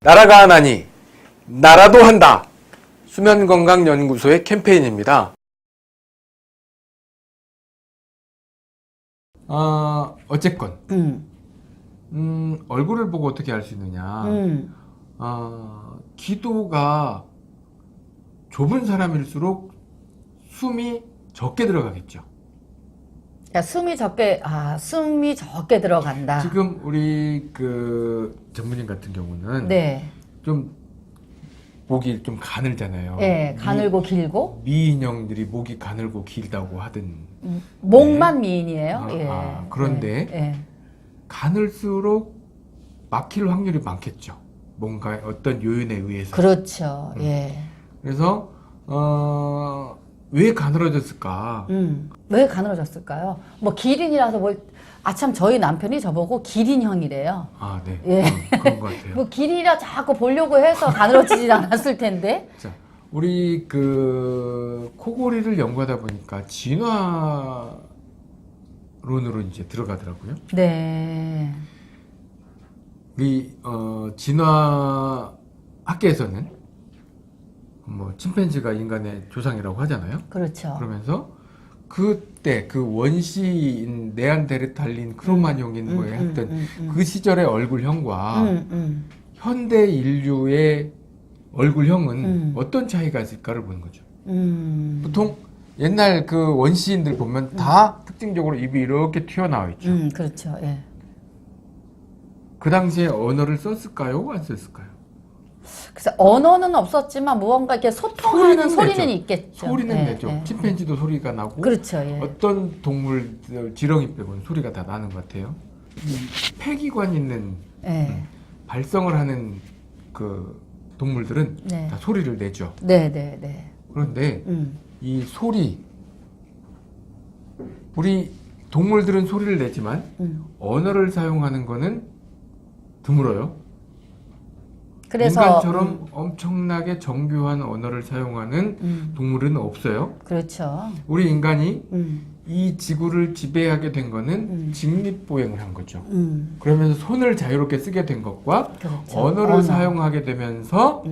나라가 하나니 나라도 한다. 수면건강연구소의 캠페인입니다. 어쨌건 얼굴을 보고 어떻게 알 수 있느냐. 기도가 좁은 사람일수록 숨이 적게 들어가겠죠. 야, 숨이 적게 들어간다. 지금 우리 그 전문의 같은 경우는 네. 좀 목이 좀 가늘잖아요. 네, 가늘고 길고. 미인형들이 목이 가늘고 길다고 하던. 목만 미인이에요. 예. 그런데 예. 가늘수록 막힐 확률이 많겠죠. 뭔가 어떤 요인에 의해서. 그렇죠. 예. 그래서 왜 가늘어졌을까? 왜 가늘어졌을까요? 뭐 기린이라서 아참 저희 남편이 저보고 기린형이래요. 아, 네. 예. 그런 것 같아요. 뭐 기린이라 자꾸 보려고 해서 가늘어지진 않았을 텐데. 자, 우리 그 코골이를 연구하다 보니까 진화론으로 이제 들어가더라고요. 네. 우리 진화 학계에서는 뭐 침팬지가 인간의 조상이라고 하잖아요. 그렇죠. 그러면서 그때 그 원시인 네안데르탈린 크로마뇽인 뭐에 했던 그 시절의 얼굴형과 현대 인류의 얼굴형은 어떤 차이가 있을까를 보는 거죠. 보통 옛날 그 원시인들 보면 다 특징적으로 입이 이렇게 튀어나와 있죠. 그렇죠. 예. 그 당시에 언어를 썼을까요? 안 썼을까요? 그래서 언어는 없었지만 무언가 이렇게 소통하는 소리는 있겠죠. 소리는 예, 내죠. 예. 침팬지도 소리가 나고. 그렇죠. 예. 어떤 동물 지렁이 빼고는 소리가 다 나는 것 같아요. 폐기관 있는 예. 발성을 하는 그 동물들은 네. 다 소리를 내죠. 네, 네, 네. 그런데 이 소리, 우리 동물들은 소리를 내지만 언어를 사용하는 거는 드물어요. 그래서 인간처럼 엄청나게 정교한 언어를 사용하는 동물은 없어요. 그렇죠. 우리 인간이 이 지구를 지배하게 된 거는 직립보행을 한 거죠. 그러면서 손을 자유롭게 쓰게 된 것과 그렇죠. 언어를 사용하게 되면서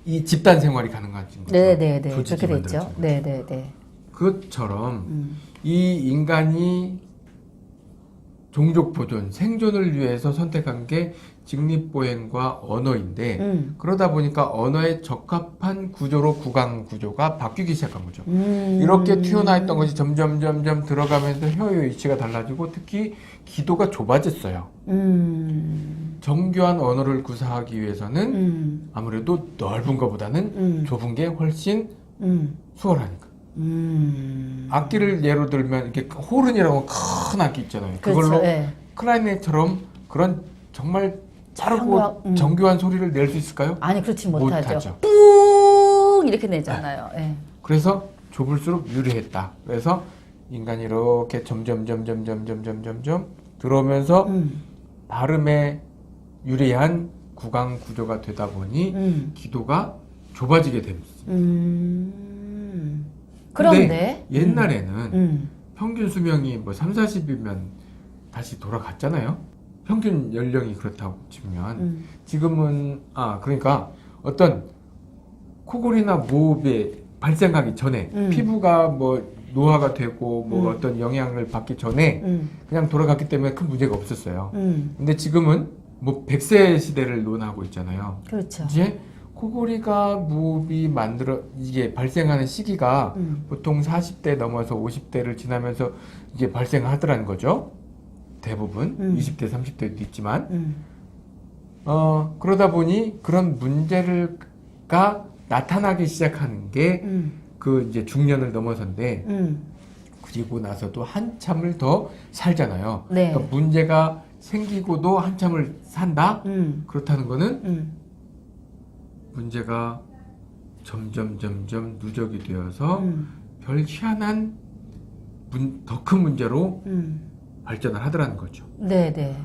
이 집단 생활이 가능한 거죠. 네, 네, 네. 조직이 그렇게 됐죠. 만들어진 거죠. 네, 네, 네. 그것처럼 이 인간이 종족 보존, 생존을 위해서 선택한 게 직립보행과 언어인데 그러다 보니까 언어에 적합한 구조로 구강 구조가 바뀌기 시작한 거죠. 이렇게 튀어나와 있던 것이 점점 들어가면서 혀의 위치가 달라지고 특히 기도가 좁아졌어요. 정교한 언어를 구사하기 위해서는 아무래도 넓은 것보다는 좁은 게 훨씬 수월하니까. 악기를 예로 들면 이렇게 호른이라고 큰 악기 있잖아요. 그걸로 그렇죠. 예. 클라리넷처럼 그런 정말 빠르고 정교한 소리를 낼 수 있을까요? 아니, 그렇지 못하죠. 못하죠. 뿡 이렇게 내잖아요. 예. 그래서 좁을수록 유리했다. 그래서 인간이 이렇게 점점 들어오면서 발음에 유리한 구강 구조가 되다 보니 기도가 좁아지게 됩니다. 그런데 옛날에는 평균 수명이 뭐 3, 40이면 다시 돌아갔잖아요. 평균 연령이 그렇다고 치면 지금은 그러니까 어떤 코골이나 무호흡에 발생하기 전에 피부가 뭐 노화가 되고 뭐 어떤 영향을 받기 전에 그냥 돌아갔기 때문에 큰 문제가 없었어요. 근데 지금은 뭐 100세 시대를 논하고 있잖아요. 그렇죠. 이제 코골이가 무호흡이 이게 발생하는 시기가 보통 40대 넘어서 50대를 지나면서 이게 발생하더라는 거죠. 대부분 20대, 30대도 있지만 그러다 보니 그런 문제가 나타나기 시작하는 게 그 이제 중년을 넘어서인데 그리고 나서도 한참을 더 살잖아요. 네. 그러니까 문제가 생기고도 한참을 산다? 그렇다는 거는 문제가 점점 누적이 되어서 별 희한한 더 큰 문제로 발전을 하더라는 거죠. 네, 네.